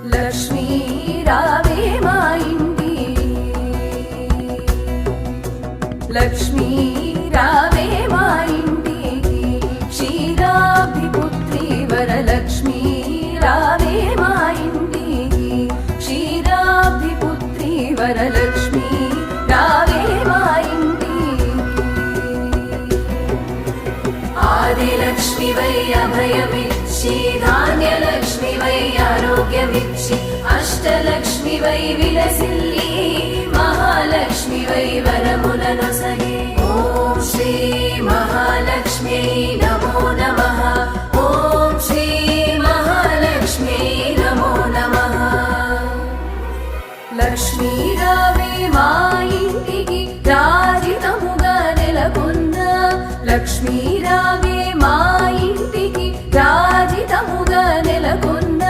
లక్ష్మీ రావే మా ఇంటికి, లక్ష్మీ రావే మా ఇంటికి, క్షీరాబ్ధిపుత్రి వరలక్ష్మీ రావే మా ఇంటికి, క్షీరాబ్ధిపుత్రి వరలక్ష్మీ రావే మా ఇంటికి. ఆదిలక్ష్మి వై అభయమిచ్చి, ధాన్యలక్ష్మి వై ఆరోగ్యమిచ్చి, అష్టలక్ష్మి వై విలసిల్లి, మహాలక్ష్మి వై వరములనొసగే. ఓం శ్రీ మహాలక్ష్మ్యై నమో నమః, ఓం శ్రీ మహాలక్ష్మ్యై నమో నమః. లక్ష్మీ రావే మా ఇంటికి, రాజితముగా నెలకొన్న, లక్ష్మీ రావే మా ఇంటికి, రాజితముగా నెలకొన్న,